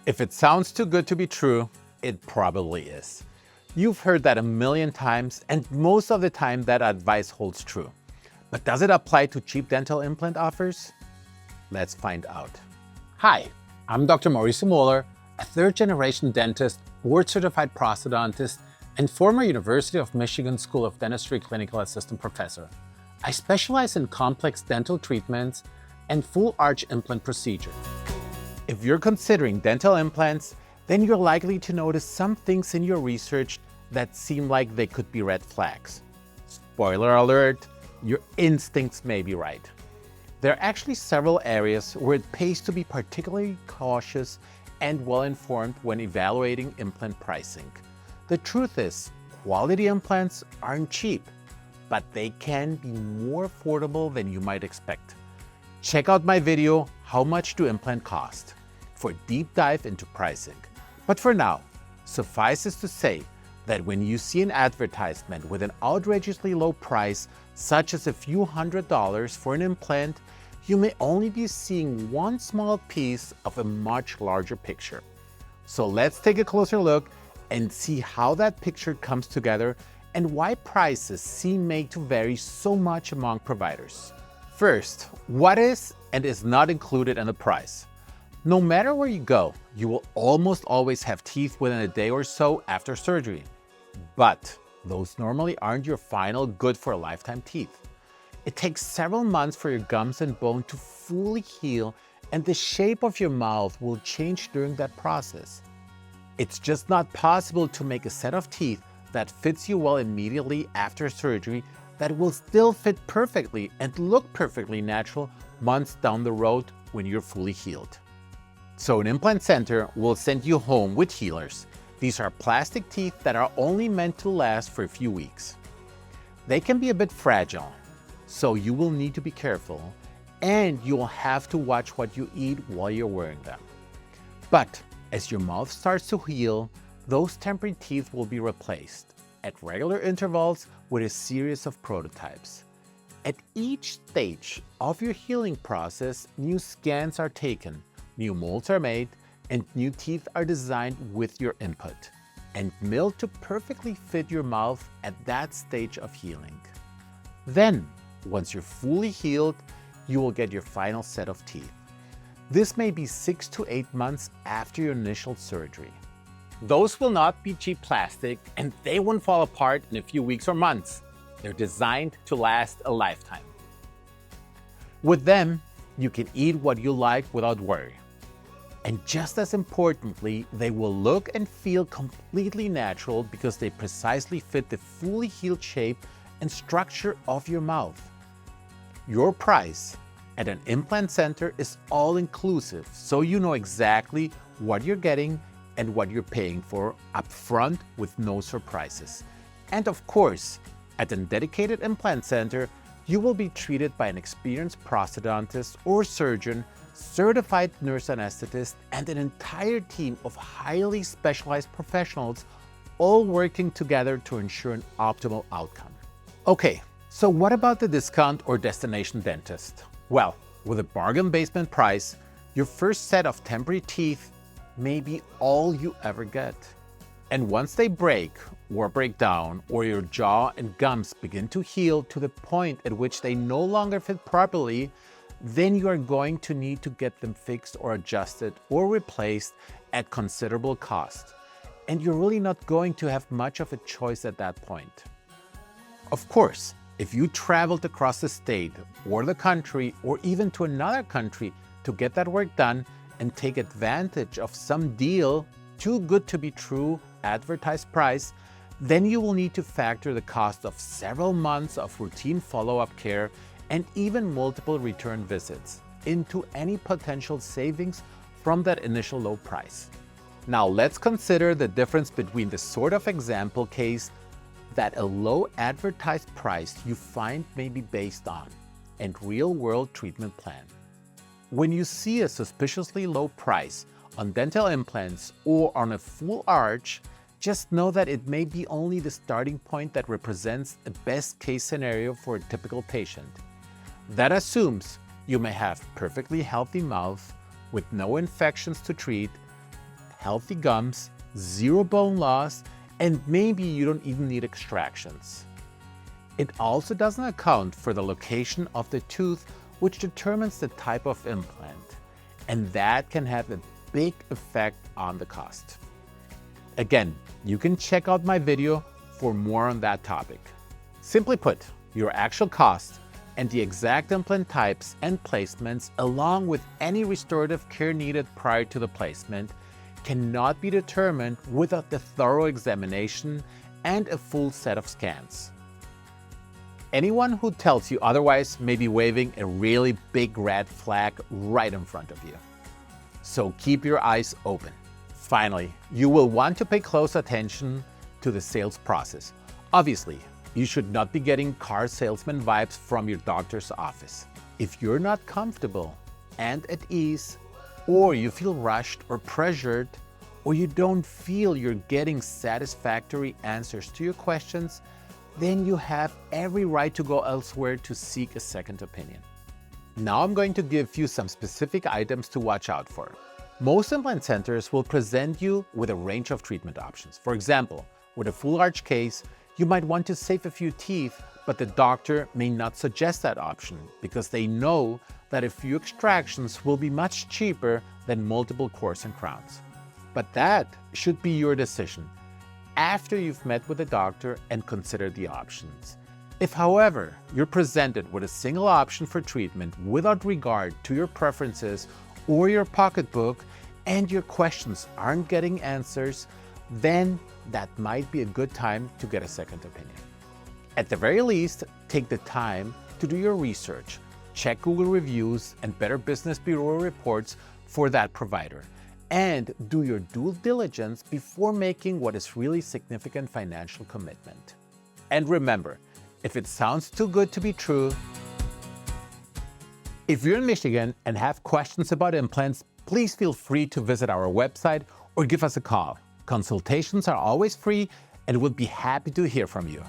If it sounds too good to be true, it probably is. You've heard that a million times, and most of the time that advice holds true. But does it apply to cheap dental implant offers? Let's find out. Hi, I'm Dr. Mauricio Moeller, a third-generation dentist, board-certified prosthodontist, and former University of Michigan School of Dentistry clinical assistant professor. I specialize in complex dental treatments and full-arch implant procedures. If you're considering dental implants, then you're likely to notice some things in your research that seem like they could be red flags. Spoiler alert, your instincts may be right. There are actually several areas where it pays to be particularly cautious and well-informed when evaluating implant pricing. The truth is, quality implants aren't cheap, but they can be more affordable than you might expect. Check out my video, How Much Do Implants Cost?, for a deep dive into pricing. But for now, suffice it to say that when you see an advertisement with an outrageously low price, such as a few $100s for an implant, you may only be seeing one small piece of a much larger picture. So let's take a closer look and see how that picture comes together and why prices seem made to vary so much among providers. First, what is and is not included in the price? No matter where you go, you will almost always have teeth within a day or so after surgery. But those normally aren't your final good for a lifetime teeth. It takes several months for your gums and bone to fully heal, and the shape of your mouth will change during that process. It's just not possible to make a set of teeth that fits you well immediately after surgery that will still fit perfectly and look perfectly natural months down the road when you're fully healed. So an implant center will send you home with healers. These are plastic teeth that are only meant to last for a few weeks. They can be a bit fragile, so you will need to be careful, and you'll have to watch what you eat while you're wearing them. But as your mouth starts to heal, those temporary teeth will be replaced at regular intervals with a series of prototypes. At each stage of your healing process, new scans are taken, new molds are made, and new teeth are designed with your input and milled to perfectly fit your mouth at that stage of healing. Then, once you're fully healed, you will get your final set of teeth. This may be 6 to 8 months after your initial surgery. Those will not be cheap plastic, and they won't fall apart in a few weeks or months. They're designed to last a lifetime. With them, you can eat what you like without worry. And just as importantly, they will look and feel completely natural because they precisely fit the fully healed shape and structure of your mouth. Your price at an implant center is all-inclusive, so you know exactly what you're getting and what you're paying for upfront with no surprises. And of course, at a dedicated implant center, you will be treated by an experienced prosthodontist or surgeon, certified nurse anesthetist, and an entire team of highly specialized professionals, all working together to ensure an optimal outcome. Okay, so what about the discount or destination dentist? Well, with a bargain basement price, your first set of temporary teeth may be all you ever get. And once they break or break down, or your jaw and gums begin to heal to the point at which they no longer fit properly, then you are going to need to get them fixed or adjusted or replaced at considerable cost. And you're really not going to have much of a choice at that point. Of course, if you traveled across the state or the country or even to another country to get that work done and take advantage of some deal, too good to be true, advertised price, then you will need to factor the cost of several months of routine follow-up care and even multiple return visits into any potential savings from that initial low price. Now let's consider the difference between the sort of example case that a low advertised price you find may be based on and real-world treatment plan. When you see a suspiciously low price on dental implants or on a full arch, just know that it may be only the starting point that represents a best-case scenario for a typical patient. That assumes you may have perfectly healthy mouth with no infections to treat, healthy gums, zero bone loss, and maybe you don't even need extractions. It also doesn't account for the location of the tooth, which determines the type of implant, and that can have a big effect on the cost. Again, you can check out my video for more on that topic. Simply put, your actual cost and the exact implant types and placements, along with any restorative care needed prior to the placement, cannot be determined without the thorough examination and a full set of scans. Anyone who tells you otherwise may be waving a really big red flag right in front of you. So keep your eyes open. Finally, you will want to pay close attention to the sales process. Obviously, you should not be getting car salesman vibes from your doctor's office. If you're not comfortable and at ease, or you feel rushed or pressured, or you don't feel you're getting satisfactory answers to your questions, then you have every right to go elsewhere to seek a second opinion. Now I'm going to give you some specific items to watch out for. Most implant centers will present you with a range of treatment options. For example, with a full arch case, you might want to save a few teeth, but the doctor may not suggest that option because they know that a few extractions will be much cheaper than multiple cores and crowns. But that should be your decision after you've met with the doctor and considered the options. If, however, you're presented with a single option for treatment without regard to your preferences or your pocketbook and your questions aren't getting answers, then that might be a good time to get a second opinion. At the very least, take the time to do your research, check Google reviews and Better Business Bureau reports for that provider, and do your due diligence before making what is really significant financial commitment. And remember, if it sounds too good to be true, if you're in Michigan and have questions about implants, please feel free to visit our website or give us a call. Consultations are always free and we'll be happy to hear from you.